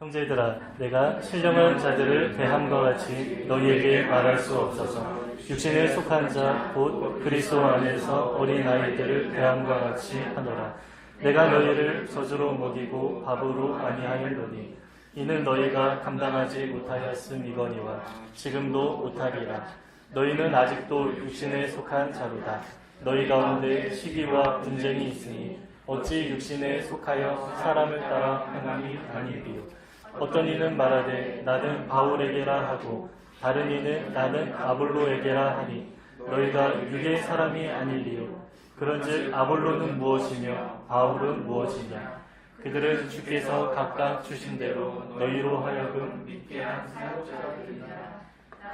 형제들아, 내가 신령한 자들을 대함과 같이 너희에게 말할 수 없어서 육신에 속한 자 곧 그리스도 안에서 어린 아이들을 대함과 같이 하노라. 내가 너희를 젖으로 먹이고 밥으로 아니하였노니 이는 너희가 감당하지 못하였음이거니와 지금도 못하리라. 너희는 아직도 육신에 속한 자로다. 너희 가운데 시기와 분쟁이 있으니 어찌 육신에 속하여 사람을 따라 행함이 아니리요. 어떤 이는 말하되 나는 바울에게라 하고 다른 이는 나는 아볼로에게라 하니 너희가 육의 사람이 아니리요. 그런즉 아볼로는 무엇이며 바울은 무엇이냐. 그들은 주께서 각각 주신 대로 너희로 하여금 믿게 한 사역자들이니라.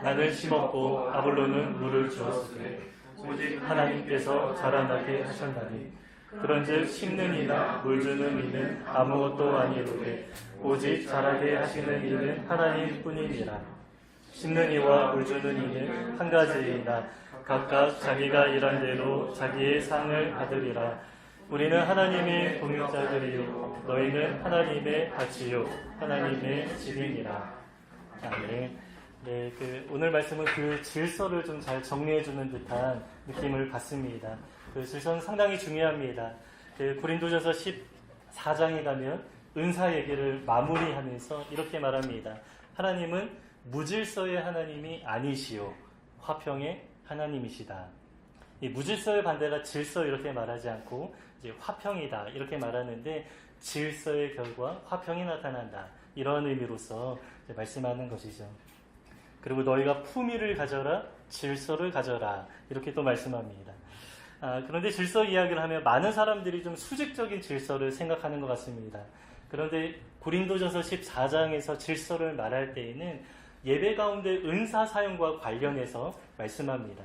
나는 심었고 아볼로는 물을 주었으되 오직 하나님께서 자라나게 하셨나니 그런즉 심는 이나 물 주는 이는 아무것도 아니로되 오직 자라게 하시는 이는 하나님뿐이니라. 심는 이와 물 주는 이는 한 가지이나 각각 자기가 일한 대로 자기의 상을 받으리라. 우리는 하나님의 동역자들이요 너희는 하나님의 밭이요 하나님의 집이니라. 아멘. 네, 오늘 말씀은 그 질서를 좀 잘 정리해주는 듯한 느낌을 받습니다. 그 질서는 상당히 중요합니다. 고린도전서 14장에 가면 은사 얘기를 마무리하면서 이렇게 말합니다. 하나님은 무질서의 하나님이 아니시오 화평의 하나님이시다. 이 무질서의 반대가 질서 이렇게 말하지 않고 이제 화평이다 이렇게 말하는데 질서의 결과 화평이 나타난다 이런 의미로서 이제 말씀하는 것이죠. 그리고 너희가 품위를 가져라 질서를 가져라 이렇게 또 말씀합니다. 그런데 질서 이야기를 하면 많은 사람들이 좀 수직적인 질서를 생각하는 것 같습니다. 그런데 고린도전서 14장에서 질서를 말할 때에는 예배 가운데 은사 사용과 관련해서 말씀합니다.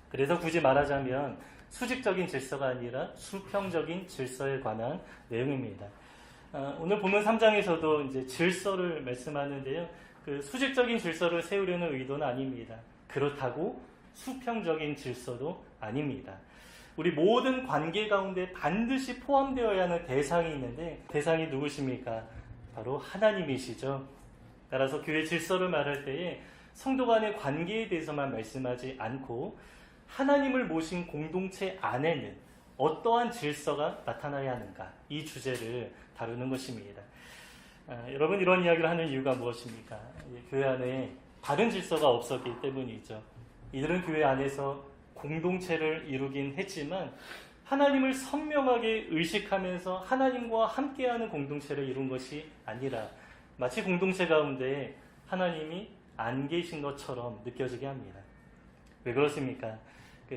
그래서 굳이 말하자면 수직적인 질서가 아니라 수평적인 질서에 관한 내용입니다. 오늘 본문 3장에서도 이제 질서를 말씀하는데요. 그 수직적인 질서를 세우려는 의도는 아닙니다. 그렇다고 수평적인 질서도 아닙니다. 우리 모든 관계 가운데 반드시 포함되어야 하는 대상이 있는데 대상이 누구십니까? 바로 하나님이시죠. 따라서 교회 질서를 말할 때에 성도 간의 관계에 대해서만 말씀하지 않고 하나님을 모신 공동체 안에는 어떠한 질서가 나타나야 하는가 이 주제를 다루는 것입니다. 여러분 이런 이야기를 하는 이유가 무엇입니까? 교회 안에 다른 질서가 없었기 때문이죠. 이들은 교회 안에서 공동체를 이루긴 했지만 하나님을 선명하게 의식하면서 하나님과 함께하는 공동체를 이룬 것이 아니라 마치 공동체 가운데 하나님이 안 계신 것처럼 느껴지게 합니다. 왜 그렇습니까?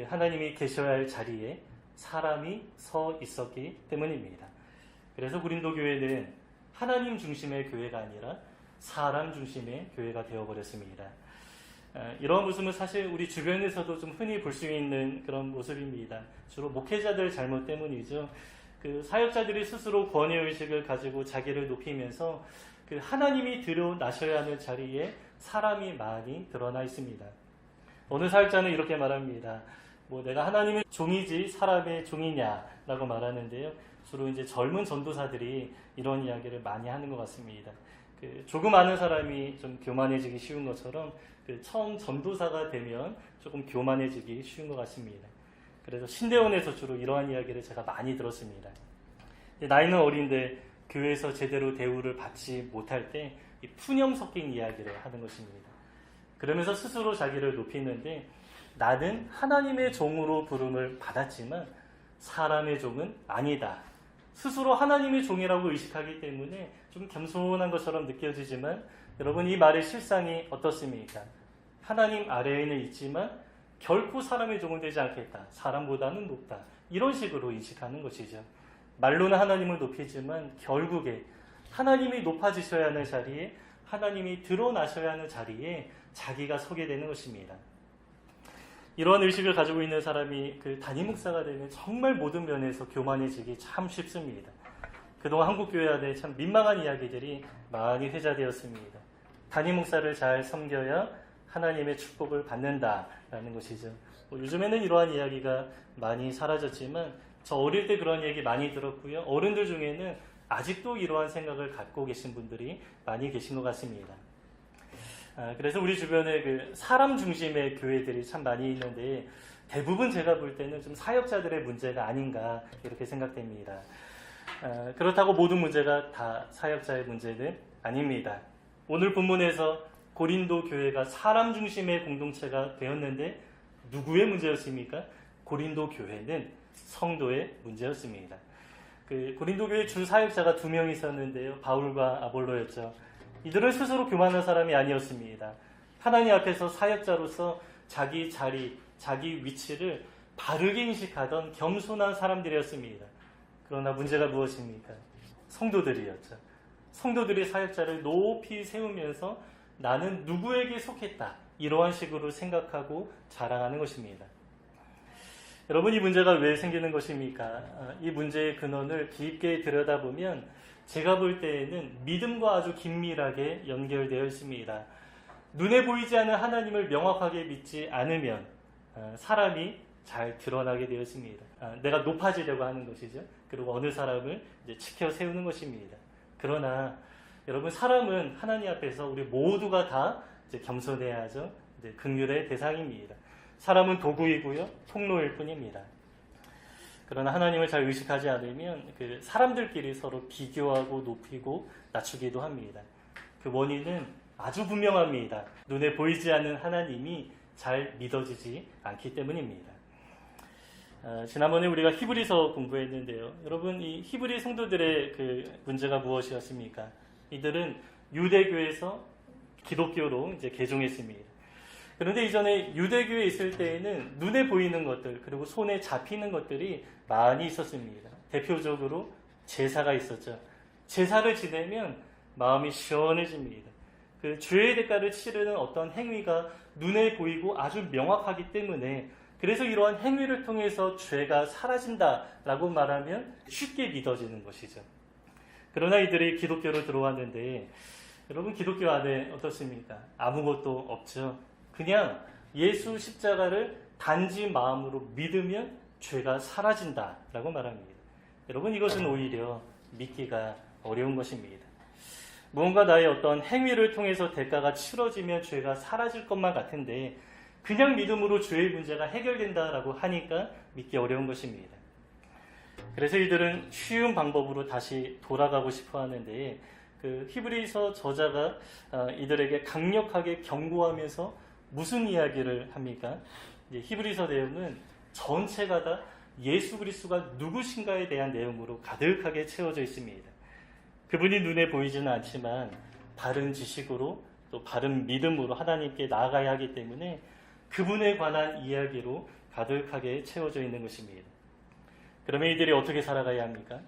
하나님이 계셔야 할 자리에 사람이 서 있었기 때문입니다. 그래서 고린도 교회는 하나님 중심의 교회가 아니라 사람 중심의 교회가 되어버렸습니다. 이런 모습은 사실 우리 주변에서도 좀 흔히 볼 수 있는 그런 모습입니다. 주로 목회자들 잘못 때문이죠. 사역자들이 스스로 권위의식을 가지고 자기를 높이면서 하나님이 드러나셔야 하는 자리에 사람이 많이 드러나 있습니다. 어느 사역자는 이렇게 말합니다. 내가 하나님의 종이지 사람의 종이냐라고 말하는데요. 주로 이제 젊은 전도사들이 이런 이야기를 많이 하는 것 같습니다. 조금 아는 사람이 좀 교만해지기 쉬운 것처럼 처음 전도사가 되면 조금 교만해지기 쉬운 것 같습니다. 그래서 신대원에서 주로 이러한 이야기를 제가 많이 들었습니다. 나이는 어린데 교회에서 제대로 대우를 받지 못할 때 푸념 섞인 이야기를 하는 것입니다. 그러면서 스스로 자기를 높이는데 나는 하나님의 종으로 부름을 받았지만 사람의 종은 아니다. 스스로 하나님의 종이라고 의식하기 때문에 좀 겸손한 것처럼 느껴지지만 여러분 이 말의 실상이 어떻습니까? 하나님 아래에는 있지만 결코 사람의 종은 되지 않겠다. 사람보다는 높다. 이런 식으로 인식하는 것이죠. 말로는 하나님을 높이지만 결국에 하나님이 높아지셔야 하는 자리에 하나님이 드러나셔야 하는 자리에 자기가 서게 되는 것입니다. 이러한 의식을 가지고 있는 사람이 담임 목사가 되면 정말 모든 면에서 교만해지기 참 쉽습니다. 그동안 한국교회 안에 참 민망한 이야기들이 많이 회자되었습니다. 담임 목사를 잘 섬겨야 하나님의 축복을 받는다라는 것이죠. 요즘에는 이러한 이야기가 많이 사라졌지만 저 어릴 때 그런 얘기 많이 들었고요. 어른들 중에는 아직도 이러한 생각을 갖고 계신 분들이 많이 계신 것 같습니다. 그래서 우리 주변에 그 사람 중심의 교회들이 참 많이 있는데 대부분 제가 볼 때는 좀 사역자들의 문제가 아닌가 이렇게 생각됩니다. 그렇다고 모든 문제가 다 사역자의 문제는 아닙니다. 오늘 본문에서 고린도 교회가 사람 중심의 공동체가 되었는데 누구의 문제였습니까? 고린도 교회는 성도의 문제였습니다. 그 고린도 교회 주 사역자가 2명 있었는데요. 바울과 아볼로였죠. 이들은 스스로 교만한 사람이 아니었습니다. 하나님 앞에서 사역자로서 자기 자리, 자기 위치를 바르게 인식하던 겸손한 사람들이었습니다. 그러나 문제가 무엇입니까? 성도들이었죠. 성도들이 사역자를 높이 세우면서 나는 누구에게 속했다. 이러한 식으로 생각하고 자랑하는 것입니다. 여러분, 이 문제가 왜 생기는 것입니까? 이 문제의 근원을 깊게 들여다보면 제가 볼 때에는 믿음과 아주 긴밀하게 연결되어 있습니다. 눈에 보이지 않는 하나님을 명확하게 믿지 않으면 사람이 잘 드러나게 되었습니다. 내가 높아지려고 하는 것이죠. 그리고 어느 사람을 이제 지켜 세우는 것입니다. 그러나 여러분, 사람은 하나님 앞에서 우리 모두가 다 이제 겸손해야 하죠. 이제 긍휼의 대상입니다. 사람은 도구이고요, 통로일 뿐입니다. 그러나 하나님을 잘 의식하지 않으면 그 사람들끼리 서로 비교하고 높이고 낮추기도 합니다. 그 원인은 아주 분명합니다. 눈에 보이지 않는 하나님이 잘 믿어지지 않기 때문입니다. 지난번에 우리가 히브리서 공부했는데요. 여러분, 이 히브리 성도들의 그 문제가 무엇이었습니까? 이들은 유대교에서 기독교로 이제 개종했습니다. 그런데 이전에 유대교에 있을 때에는 눈에 보이는 것들, 그리고 손에 잡히는 것들이 많이 있었습니다. 대표적으로 제사가 있었죠. 제사를 지내면 마음이 시원해집니다. 그 죄의 대가를 치르는 어떤 행위가 눈에 보이고 아주 명확하기 때문에, 그래서 이러한 행위를 통해서 죄가 사라진다라고 말하면 쉽게 믿어지는 것이죠. 그러나 이들이 기독교로 들어왔는데, 여러분, 기독교 안에 어떻습니까? 아무것도 없죠. 그냥 예수 십자가를 단지 마음으로 믿으면 죄가 사라진다라고 말합니다. 여러분, 이것은 오히려 믿기가 어려운 것입니다. 무언가 나의 어떤 행위를 통해서 대가가 치러지면 죄가 사라질 것만 같은데 그냥 믿음으로 죄의 문제가 해결된다라고 하니까 믿기 어려운 것입니다. 그래서 이들은 쉬운 방법으로 다시 돌아가고 싶어 하는데, 그 히브리서 저자가 이들에게 강력하게 경고하면서 무슨 이야기를 합니까? 히브리서 내용은 전체가 다 예수 그리스도가 누구신가에 대한 내용으로 가득하게 채워져 있습니다. 그분이 눈에 보이지는 않지만 바른 지식으로 또 바른 믿음으로 하나님께 나아가야 하기 때문에 그분에 관한 이야기로 가득하게 채워져 있는 것입니다. 그러면 이들이 어떻게 살아가야 합니까?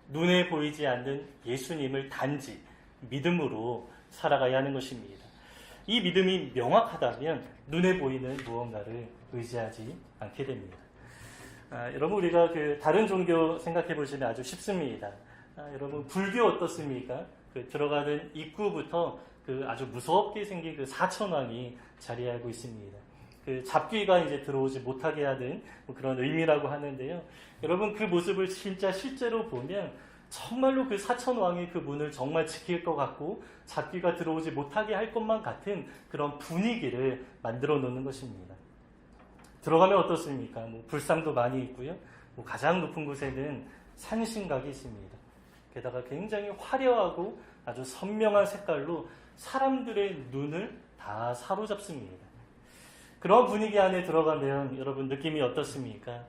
눈에 보이지 않는 예수님을 단지 믿음으로 살아가야 하는 것입니다. 이 믿음이 명확하다면 눈에 보이는 무언가를 의지하지 않게 됩니다. 여러분, 우리가 그 다른 종교 생각해 보시면 아주 쉽습니다. 여러분, 불교 어떻습니까? 그 들어가는 입구부터 그 아주 무섭게 생긴 그 사천왕이 자리하고 있습니다. 그 잡귀가 이제 들어오지 못하게 하는 뭐 그런 의미라고 하는데요. 여러분, 그 모습을 진짜 실제로 보면 정말로 그 사천왕이 그 문을 정말 지킬 것 같고 잡귀가 들어오지 못하게 할 것만 같은 그런 분위기를 만들어 놓는 것입니다. 들어가면 어떻습니까? 뭐 불상도 많이 있고요. 뭐 가장 높은 곳에는 산신각이 있습니다. 게다가 굉장히 화려하고 아주 선명한 색깔로 사람들의 눈을 다 사로잡습니다. 그런 분위기 안에 들어가면 여러분 느낌이 어떻습니까?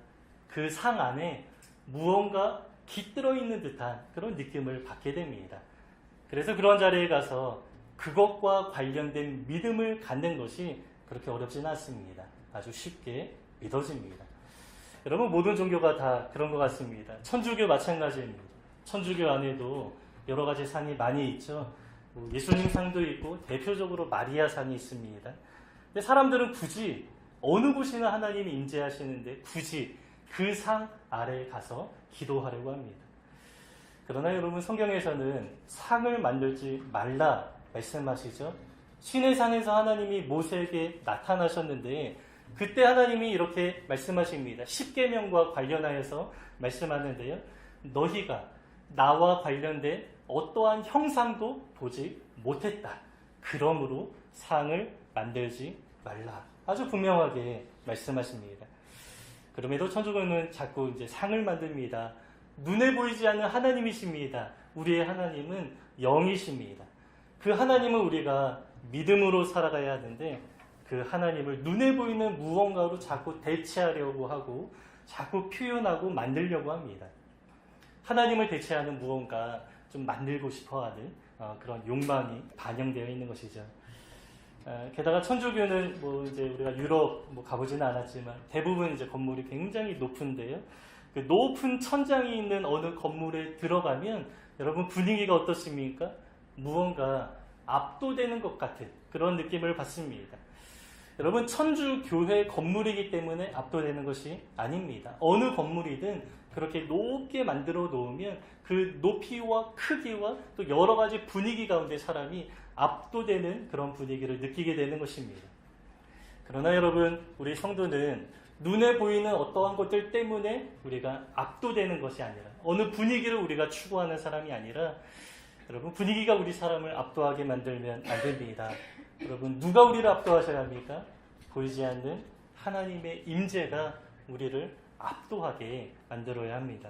그 상 안에 무언가 깃들어 있는 듯한 그런 느낌을 받게 됩니다. 그래서 그런 자리에 가서 그것과 관련된 믿음을 갖는 것이 그렇게 어렵지는 않습니다. 아주 쉽게 믿어집니다. 여러분, 모든 종교가 다 그런 것 같습니다. 천주교 마찬가지입니다. 천주교 안에도 여러 가지 상이 많이 있죠. 예수님 상도 있고 대표적으로 마리아 상이 있습니다. 근데 사람들은 굳이 어느 곳이나 하나님이 임재하시는데 굳이 그 상 아래에 가서 기도하려고 합니다. 그러나 여러분, 성경에서는 상을 만들지 말라 말씀하시죠. 신의 산에서 하나님이 모세에게 나타나셨는데 그때 하나님이 이렇게 말씀하십니다. 십계명과 관련하여서 말씀하는데요. 너희가 나와 관련된 어떠한 형상도 보지 못했다. 그러므로 상을 만들지 말라. 아주 분명하게 말씀하십니다. 그럼에도 천주교는 자꾸 이제 상을 만듭니다. 눈에 보이지 않는 하나님이십니다. 우리의 하나님은 영이십니다. 그 하나님은 우리가 믿음으로 살아가야 하는데 그 하나님을 눈에 보이는 무언가로 자꾸 대체하려고 하고 자꾸 표현하고 만들려고 합니다. 하나님을 대체하는 무언가 좀 만들고 싶어하는 그런 욕망이 반영되어 있는 것이죠. 게다가 천주교는 뭐 이제 우리가 유럽 가보지는 않았지만 대부분 이제 건물이 굉장히 높은데요. 그 높은 천장이 있는 어느 건물에 들어가면 여러분 분위기가 어떻습니까? 무언가 압도되는 것 같은 그런 느낌을 받습니다. 여러분 천주교회 건물이기 때문에 압도되는 것이 아닙니다. 어느 건물이든 그렇게 높게 만들어 놓으면 그 높이와 크기와 또 여러 가지 분위기 가운데 사람이 압도되는 그런 분위기를 느끼게 되는 것입니다. 그러나 여러분 우리 성도는 눈에 보이는 어떠한 것들 때문에 우리가 압도되는 것이 아니라 어느 분위기를 우리가 추구하는 사람이 아니라 여러분 분위기가 우리 사람을 압도하게 만들면 안 됩니다. 여러분 누가 우리를 압도하셔야 합니까? 보이지 않는 하나님의 임재가 우리를 압도하게 만들어야 합니다.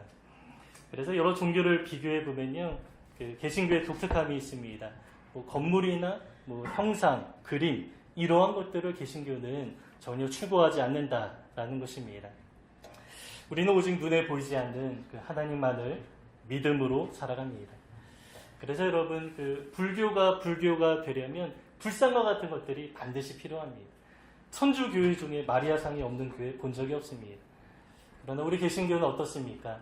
그래서 여러 종교를 비교해 보면요, 그 개신교의 독특함이 있습니다. 뭐 건물이나 뭐 형상, 그림 이러한 것들을 개신교는 전혀 추구하지 않는다라는 것입니다. 우리는 오직 눈에 보이지 않는 그 하나님만을 믿음으로 살아갑니다. 그래서 여러분 그 불교가 되려면 불상과 같은 것들이 반드시 필요합니다. 천주교회 중에 마리아상이 없는 교회 본 적이 없습니다. 그러나 우리 개신교는 어떻습니까?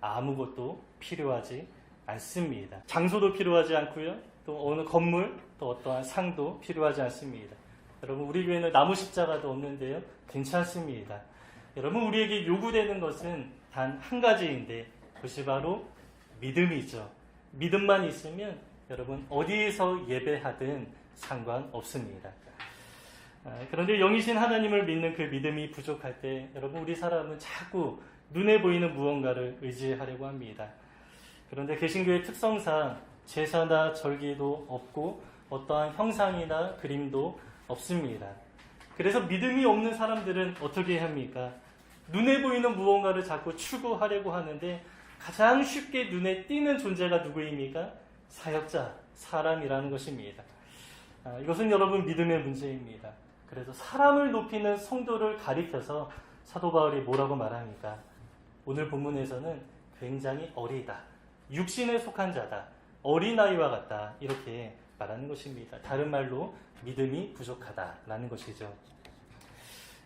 아무것도 필요하지 않습니다. 장소도 필요하지 않고요. 또 어느 건물, 또 어떠한 상도 필요하지 않습니다. 여러분 우리 교회는 나무 십자가도 없는데요. 괜찮습니다. 여러분 우리에게 요구되는 것은 단 한 가지인데 그것이 바로 믿음이죠. 믿음만 있으면 여러분 어디에서 예배하든 상관없습니다. 그런데 영이신 하나님을 믿는 그 믿음이 부족할 때 여러분 우리 사람은 자꾸 눈에 보이는 무언가를 의지하려고 합니다. 그런데 개신교의 특성상 제사나 절기도 없고 어떠한 형상이나 그림도 없습니다. 그래서 믿음이 없는 사람들은 어떻게 합니까? 눈에 보이는 무언가를 자꾸 추구하려고 하는데 가장 쉽게 눈에 띄는 존재가 누구입니까? 사역자, 사람이라는 것입니다. 이것은 여러분 믿음의 문제입니다. 그래서 사람을 높이는 성도를 가리켜서 사도 바울이 뭐라고 말합니까? 오늘 본문에서는 굉장히 어리다. 육신에 속한 자다. 어린아이와 같다. 이렇게 말하는 것입니다. 다른 말로 믿음이 부족하다라는 것이죠.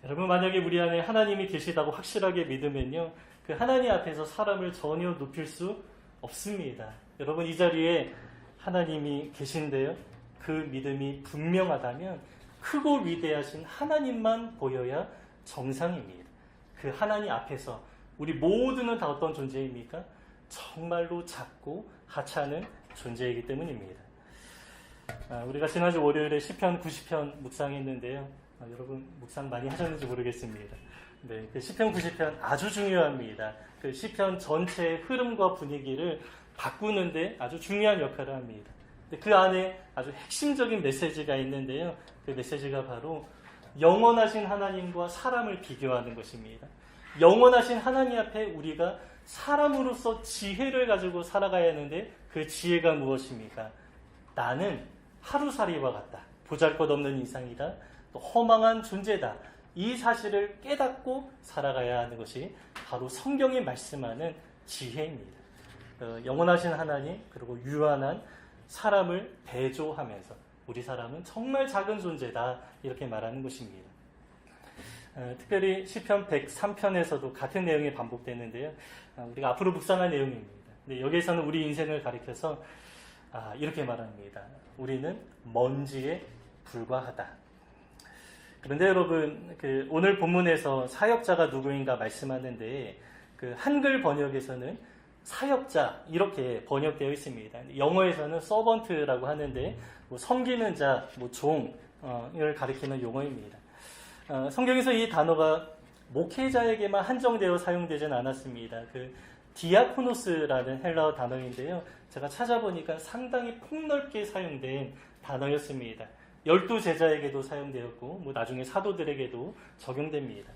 여러분 만약에 우리 안에 하나님이 계시다고 확실하게 믿으면요. 그 하나님 앞에서 사람을 전혀 높일 수 없습니다. 여러분 이 자리에 하나님이 계신데요. 그 믿음이 분명하다면 크고 위대하신 하나님만 보여야 정상입니다. 그 하나님 앞에서 우리 모두는 다 어떤 존재입니까? 정말로 작고 하찮은 존재이기 때문입니다. 우리가 지난주 월요일에 시편 90편 묵상했는데요. 여러분 묵상 많이 하셨는지 모르겠습니다. 네, 그 시편 90편 아주 중요합니다. 그 시편 전체의 흐름과 분위기를 바꾸는데 아주 중요한 역할을 합니다. 그 안에 아주 핵심적인 메시지가 있는데요. 그 메시지가 바로 영원하신 하나님과 사람을 비교하는 것입니다. 영원하신 하나님 앞에 우리가 사람으로서 지혜를 가지고 살아가야 하는데 그 지혜가 무엇입니까? 나는 하루살이와 같다. 보잘것없는 인상이다. 또 허망한 존재다. 이 사실을 깨닫고 살아가야 하는 것이 바로 성경이 말씀하는 지혜입니다. 영원하신 하나님 그리고 유한한 사람을 대조하면서 우리 사람은 정말 작은 존재다 이렇게 말하는 것입니다. 특별히 시편 103편에서도 같은 내용이 반복되는데요. 우리가 앞으로 묵상할 내용입니다. 근데 여기에서는 우리 인생을 가리켜서 이렇게 말합니다. 우리는 먼지에 불과하다. 그런데 여러분 오늘 본문에서 사역자가 누구인가 말씀하는데 그 한글 번역에서는 사역자 이렇게 번역되어 있습니다. 영어에서는 서번트라고 하는데 섬기는 자, 종을 가리키는 용어입니다. 성경에서 이 단어가 목회자에게만 한정되어 사용되지는 않았습니다. 그 디아코노스라는 헬라어 단어인데요. 제가 찾아보니까 상당히 폭넓게 사용된 단어였습니다. 12제자에게도 사용되었고 나중에 사도들에게도 적용됩니다.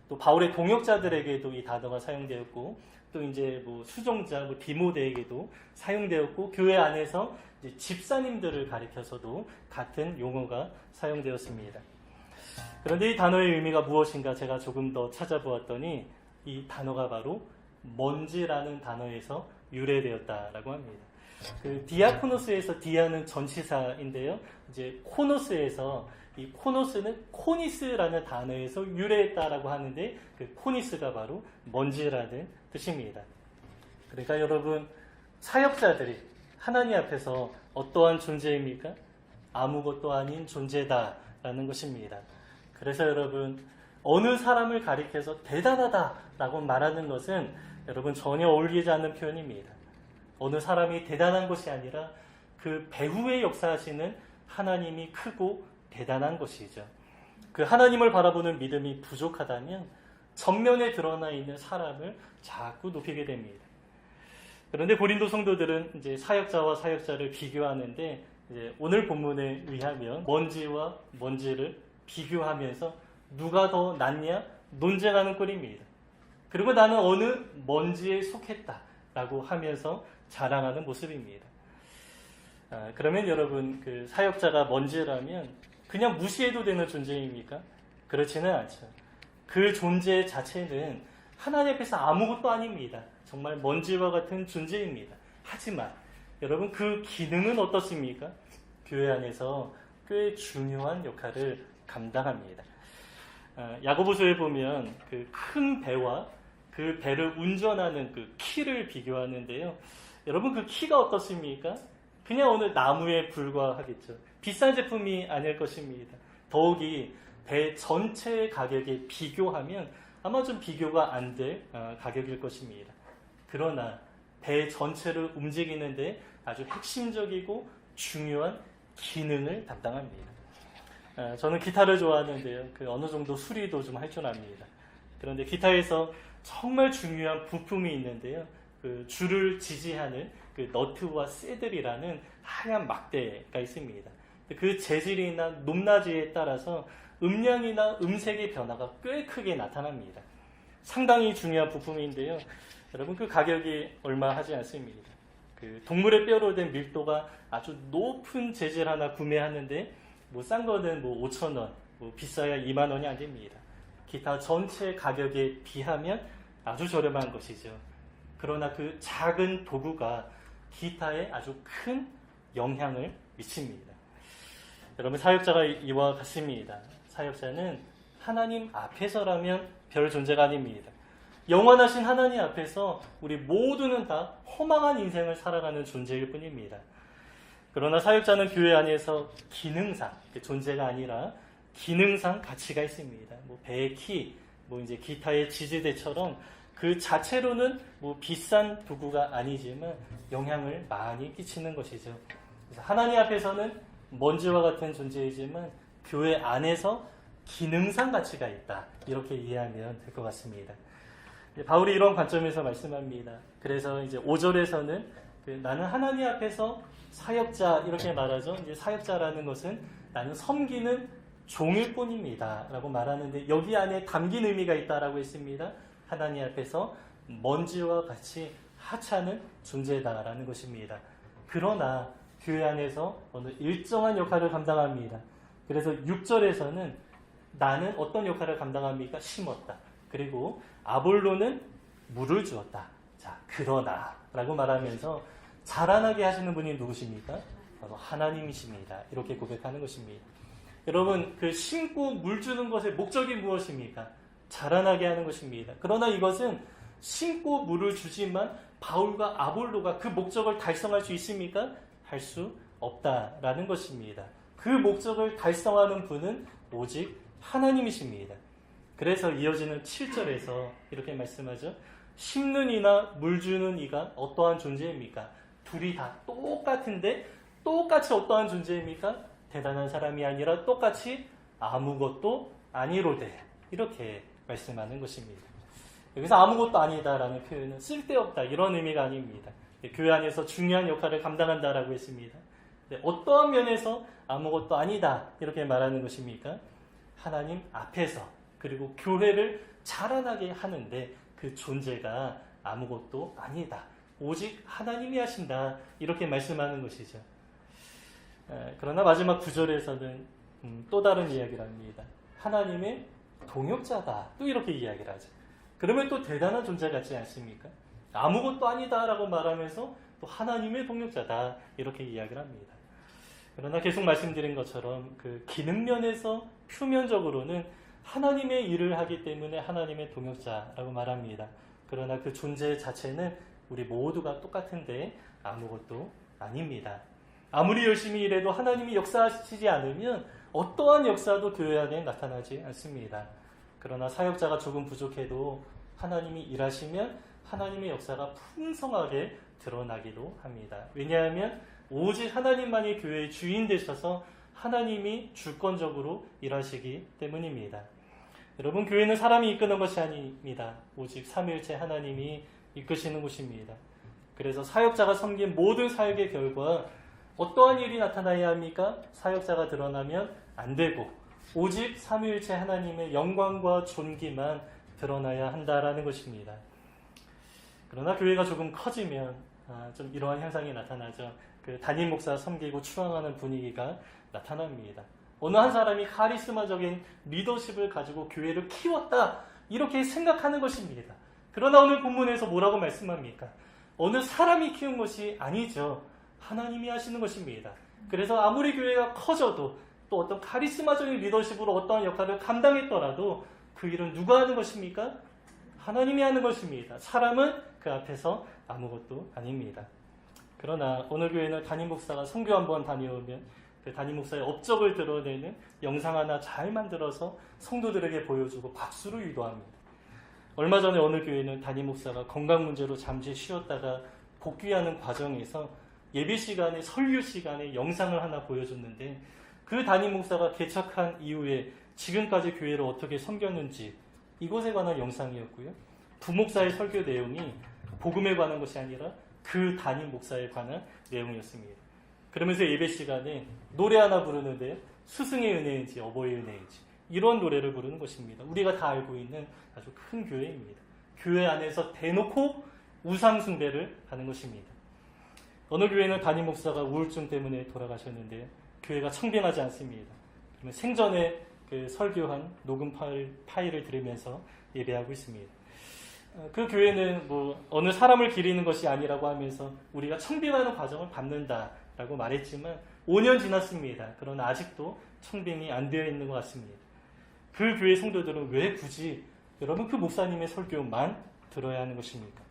또 바울의 동역자들에게도 이 단어가 사용되었고 또 이제 수종자 디모데에게도 사용되었고 교회 안에서 이제 집사님들을 가리켜서도 같은 용어가 사용되었습니다. 그런데 이 단어의 의미가 무엇인가 제가 조금 더 찾아보았더니 이 단어가 바로 먼지라는 단어에서 유래되었다라고 합니다. 그 디아코노스에서 디아는 전치사인데요. 이제 코노스에서 이 코노스는 코니스라는 단어에서 유래했다라고 하는데 그 코니스가 바로 먼지라는 뜻입니다. 그러니까 여러분 사역자들이 하나님 앞에서 어떠한 존재입니까? 아무것도 아닌 존재다라는 것입니다. 그래서 여러분 어느 사람을 가리켜서 대단하다라고 말하는 것은 여러분 전혀 어울리지 않는 표현입니다. 어느 사람이 대단한 것이 아니라 그 배후에 역사하시는 하나님이 크고 대단한 것이죠. 그 하나님을 바라보는 믿음이 부족하다면 전면에 드러나 있는 사람을 자꾸 높이게 됩니다. 그런데 고린도 성도들은 이제 사역자와 사역자를 비교하는데 이제 오늘 본문에 의하면 먼지와 먼지를 비교하면서 누가 더 낫냐 논쟁하는 꼴입니다. 그리고 나는 어느 먼지에 속했다라고 하면서 자랑하는 모습입니다. 그러면 여러분 그 사역자가 먼지라면 그냥 무시해도 되는 존재입니까? 그렇지는 않죠. 그 존재 자체는 하나님 앞에서 아무것도 아닙니다. 정말 먼지와 같은 존재입니다. 하지만 여러분 그 기능은 어떻습니까? 교회 안에서 꽤 중요한 역할을 감당합니다. 야고보서에 보면 그 큰 배와 그 배를 운전하는 그 키를 비교하는데요. 여러분 그 키가 어떻습니까? 그냥 어느 나무에 불과하겠죠. 비싼 제품이 아닐 것입니다. 더욱이 배 전체의 가격에 비교하면 아마 좀 비교가 안 될 가격일 것입니다. 그러나 배 전체를 움직이는데 아주 핵심적이고 중요한 기능을 담당합니다. 저는 기타를 좋아하는데요. 그 어느 정도 수리도 좀 할 줄 압니다. 그런데 기타에서 정말 중요한 부품이 있는데요. 그 줄을 지지하는 그 너트와 새들이라는 하얀 막대가 있습니다. 그 재질이나 높낮이에 따라서 음량이나 음색의 변화가 꽤 크게 나타납니다. 상당히 중요한 부품인데요. 여러분 그 가격이 얼마 하지 않습니다. 그 동물의 뼈로 된 밀도가 아주 높은 재질 하나 구매하는데 싼 거는 5,000원, 비싸야 2만 원이 안 됩니다. 기타 전체 가격에 비하면 아주 저렴한 것이죠. 그러나 그 작은 도구가 기타에 아주 큰 영향을 미칩니다. 여러분 사역자가 이와 같습니다. 사역자는 하나님 앞에서라면 별 존재가 아닙니다. 영원하신 하나님 앞에서 우리 모두는 다 허망한 인생을 살아가는 존재일 뿐입니다. 그러나 사역자는 교회 안에서 기능상, 존재가 아니라 기능상 가치가 있습니다. 배의 키, 이제 기타의 지지대처럼 그 자체로는 비싼 도구가 아니지만 영향을 많이 끼치는 것이죠. 그래서 하나님 앞에서는 먼지와 같은 존재이지만 교회 안에서 기능상 가치가 있다. 이렇게 이해하면 될 것 같습니다. 바울이 이런 관점에서 말씀합니다. 그래서 이제 5절에서는 나는 하나님 앞에서 사역자 이렇게 말하죠. 이제 사역자라는 것은 나는 섬기는 종일 뿐입니다. 라고 말하는데 여기 안에 담긴 의미가 있다라고 했습니다. 하나님 앞에서 먼지와 같이 하찮은 존재다라는 것입니다. 그러나 교회 안에서 어느 일정한 역할을 감당합니다. 그래서 6절에서는 나는 어떤 역할을 감당합니까? 심었다. 그리고 아볼로는 물을 주었다. 자, 그러나 라고 말하면서 자라나게 하시는 분이 누구십니까? 바로 하나님이십니다. 이렇게 고백하는 것입니다. 여러분, 그 심고 물 주는 것의 목적이 무엇입니까? 자라나게 하는 것입니다. 그러나 이것은 심고 물을 주지만 바울과 아볼로가 그 목적을 달성할 수 있습니까? 할 수 없다라는 것입니다. 그 목적을 달성하는 분은 오직 하나님이십니다. 그래서 이어지는 7절에서 이렇게 말씀하죠. 심는 이나 물 주는 이가 어떠한 존재입니까? 둘이 다 똑같은데 똑같이 어떠한 존재입니까? 대단한 사람이 아니라 똑같이 아무것도 아니로되 이렇게 말씀하는 것입니다. 여기서 아무것도 아니다라는 표현은 쓸데없다 이런 의미가 아닙니다. 교회 안에서 중요한 역할을 감당한다라고 했습니다. 어떠한 면에서 아무것도 아니다 이렇게 말하는 것입니까? 하나님 앞에서 그리고 교회를 자라나게 하는데 그 존재가 아무것도 아니다. 오직 하나님이 하신다. 이렇게 말씀하는 것이죠. 그러나 마지막 9절에서는 또 다른 이야기를 합니다. 하나님의 동역자다. 또 이렇게 이야기를 하죠. 그러면 또 대단한 존재 같지 않습니까? 아무것도 아니다라고 말하면서 또 하나님의 동역자다. 이렇게 이야기를 합니다. 그러나 계속 말씀드린 것처럼 그 기능면에서 표면적으로는 하나님의 일을 하기 때문에 하나님의 동역자라고 말합니다. 그러나 그 존재 자체는 우리 모두가 똑같은데 아무것도 아닙니다. 아무리 열심히 일해도 하나님이 역사하시지 않으면 어떠한 역사도 교회 안에 나타나지 않습니다. 그러나 사역자가 조금 부족해도 하나님이 일하시면 하나님의 역사가 풍성하게 드러나기도 합니다. 왜냐하면 오직 하나님만이 교회의 주인 되셔서 하나님이 주권적으로 일하시기 때문입니다. 여러분, 교회는 사람이 이끄는 것이 아닙니다. 오직 삼위일체 하나님이 이끄시는 곳입니다. 그래서 사역자가 섬긴 모든 사역의 결과 어떠한 일이 나타나야 합니까? 사역자가 드러나면 안 되고 오직 삼위일체 하나님의 영광과 존귀만 드러나야 한다라는 것입니다. 그러나 교회가 조금 커지면 좀 이러한 현상이 나타나죠. 그 담임 목사 섬기고 추앙하는 분위기가 나타납니다. 어느 한 사람이 카리스마적인 리더십을 가지고 교회를 키웠다 이렇게 생각하는 것입니다. 그러나 오늘 본문에서 뭐라고 말씀합니까? 어느 사람이 키운 것이 아니죠. 하나님이 하시는 것입니다. 그래서 아무리 교회가 커져도 또 어떤 카리스마적인 리더십으로 어떠한 역할을 감당했더라도 그 일은 누가 하는 것입니까? 하나님이 하는 것입니다. 사람은 그 앞에서 아무것도 아닙니다. 그러나 오늘 교회는 담임 목사가 선교 한번 다녀오면 그 담임 목사의 업적을 드러내는 영상 하나 잘 만들어서 성도들에게 보여주고 박수를 유도합니다. 얼마 전에 어느 교회는 담임 목사가 건강 문제로 잠시 쉬었다가 복귀하는 과정에서 예배 시간에 설교 시간에 영상을 하나 보여줬는데 그 담임 목사가 개척한 이후에 지금까지 교회를 어떻게 섬겼는지 이것에 관한 영상이었고요. 부목사의 설교 내용이 복음에 관한 것이 아니라 그 담임 목사에 관한 내용이었습니다. 그러면서 예배 시간에 노래 하나 부르는데 스승의 은혜인지 어버이의 은혜인지 이런 노래를 부르는 것입니다. 우리가 다 알고 있는 아주 큰 교회입니다. 교회 안에서 대놓고 우상 숭배를 하는 것입니다. 어느 교회는 담임 목사가 우울증 때문에 돌아가셨는데 교회가 청빙하지 않습니다. 그러면 생전에 그 설교한 녹음 파일을 들으면서 예배하고 있습니다. 그 교회는 어느 사람을 기리는 것이 아니라고 하면서 우리가 청빙하는 과정을 밟는다라고 말했지만 5년 지났습니다. 그러나 아직도 청빙이 안 되어 있는 것 같습니다. 그 교회 성도들은 왜 굳이 여러분 그 목사님의 설교만 들어야 하는 것입니까?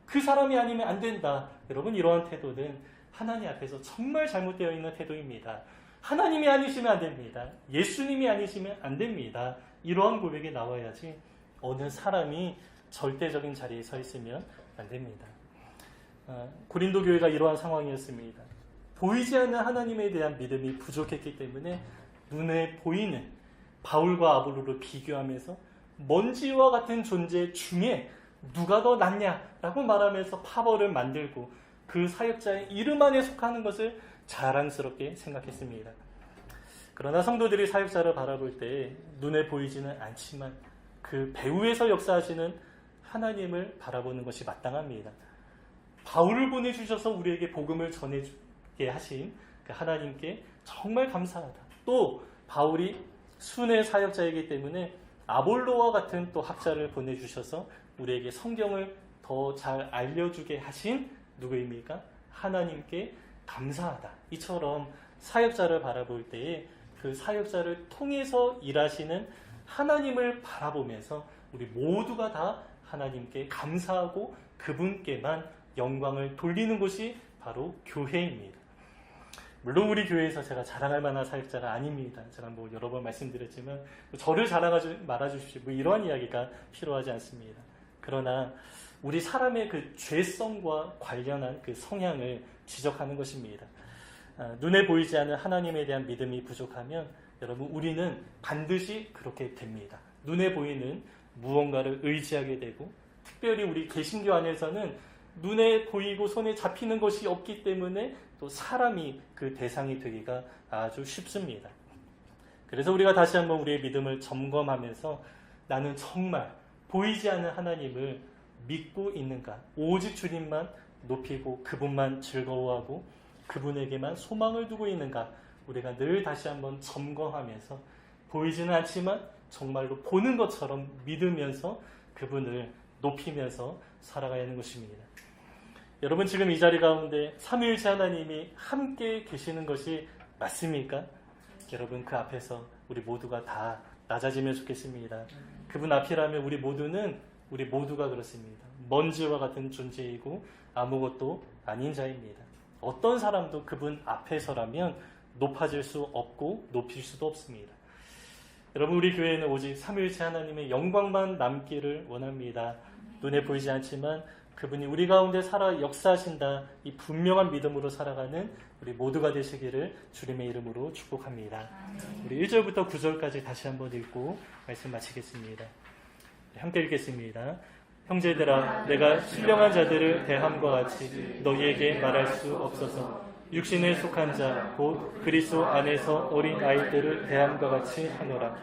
그 사람이 아니면 안 된다. 여러분 이러한 태도는 하나님 앞에서 정말 잘못되어 있는 태도입니다. 하나님이 아니시면 안 됩니다. 예수님이 아니시면 안 됩니다. 이러한 고백이 나와야지 어느 사람이 절대적인 자리에 서 있으면 안 됩니다. 고린도 교회가 이러한 상황이었습니다. 보이지 않는 하나님에 대한 믿음이 부족했기 때문에 눈에 보이는 바울과 아볼로를 비교하면서 먼지와 같은 존재 중에 누가 더 낫냐라고 말하면서 파벌을 만들고 그 사역자의 이름 안에 속하는 것을 자랑스럽게 생각했습니다. 그러나 성도들이 사역자를 바라볼 때 눈에 보이지는 않지만 그 배후에서 역사하시는 하나님을 바라보는 것이 마땅합니다. 바울을 보내주셔서 우리에게 복음을 전해주게 하신 그 하나님께 정말 감사하다. 또 바울이 순회 사역자이기 때문에 아볼로와 같은 또 학자를 보내주셔서 우리에게 성경을 더 잘 알려주게 하신 누구입니까? 하나님께 감사하다. 이처럼 사역자를 바라볼 때에 그 사역자를 통해서 일하시는 하나님을 바라보면서 우리 모두가 다 하나님께 감사하고 그분께만 영광을 돌리는 곳이 바로 교회입니다. 물론 우리 교회에서 제가 자랑할 만한 사역자가 아닙니다. 제가 여러 번 말씀드렸지만 저를 자랑하지 말아주십시오. 이러한 이야기가 필요하지 않습니다. 그러나 우리 사람의 그 죄성과 관련한 그 성향을 지적하는 것입니다. 눈에 보이지 않는 하나님에 대한 믿음이 부족하면 여러분 우리는 반드시 그렇게 됩니다. 눈에 보이는 무언가를 의지하게 되고, 특별히 우리 개신교 안에서는 눈에 보이고 손에 잡히는 것이 없기 때문에 또 사람이 그 대상이 되기가 아주 쉽습니다. 그래서 우리가 다시 한번 우리의 믿음을 점검하면서 나는 정말 보이지 않는 하나님을 믿고 있는가? 오직 주님만 높이고 그분만 즐거워하고 그분에게만 소망을 두고 있는가? 우리가 늘 다시 한번 점검하면서 보이지는 않지만 정말로 보는 것처럼 믿으면서 그분을 높이면서 살아가야 하는 것입니다. 여러분, 지금 이 자리 가운데 삼위일체 하나님이 함께 계시는 것이 맞습니까? 여러분, 그 앞에서 우리 모두가 다 낮아지면 좋겠습니다. 그분 앞이라면 우리 모두가 그렇습니다. 먼지와 같은 존재이고 아무것도 아닌 자입니다. 어떤 사람도 그분 앞에서라면 높아질 수 없고 높일 수도 없습니다. 여러분, 우리 교회는 오직 삼위일체 하나님의 영광만 남기를 원합니다. 눈에 보이지 않지만 그분이 우리 가운데 살아 역사하신다, 이 분명한 믿음으로 살아가는 우리 모두가 되시기를 주님의 이름으로 축복합니다. 우리 1절부터 9절까지 다시 한번 읽고 말씀 마치겠습니다. 함께 읽겠습니다. 형제들아, 내가 신령한 자들을 대함과 같이 너희에게 말할 수 없어서 육신에 속한 자 곧 그리스도 안에서 어린 아이들을 대함과 같이 하노라.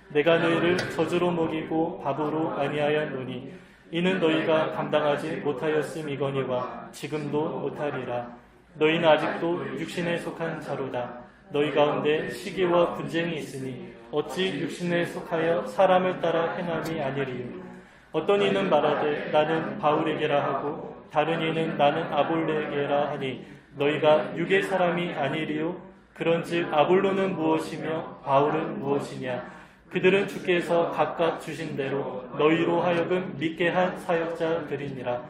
내가 너희를 저주로 먹이고 밥으로 아니하였노니 이는 너희가 감당하지 못하였음이거니와 지금도 못하리라. 너희는 아직도 육신에 속한 자로다. 너희 가운데 시기와 분쟁이 있으니 어찌 육신에 속하여 사람을 따라 행함이 아니리요. 어떤 이는 말하되 나는 바울에게라 하고 다른 이는 나는 아볼로에게라 하니 너희가 육의 사람이 아니리요. 그런즉 아볼로는 무엇이며 바울은 무엇이냐. 그들은 주께서 각각 주신 대로 너희로 하여금 믿게 한 사역자들이니라.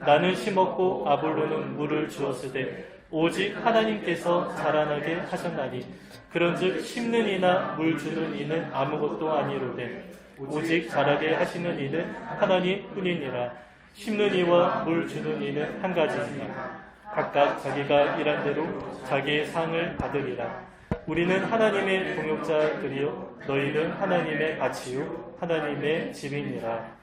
나는 심었고 아볼로는 물을 주었으되 오직 하나님께서 자라나게 하셨나니 그런즉 심는 이나 물 주는 이는 아무것도 아니로되 오직 자라게 하시는 이는 하나님 뿐이니라. 심는 이와 물 주는 이는 한 가지니라. 각각 자기가 일한 대로 자기의 상을 받으리라. 우리는 하나님의 동역자들이요 너희는 하나님의 밭이요 하나님의 집이니라.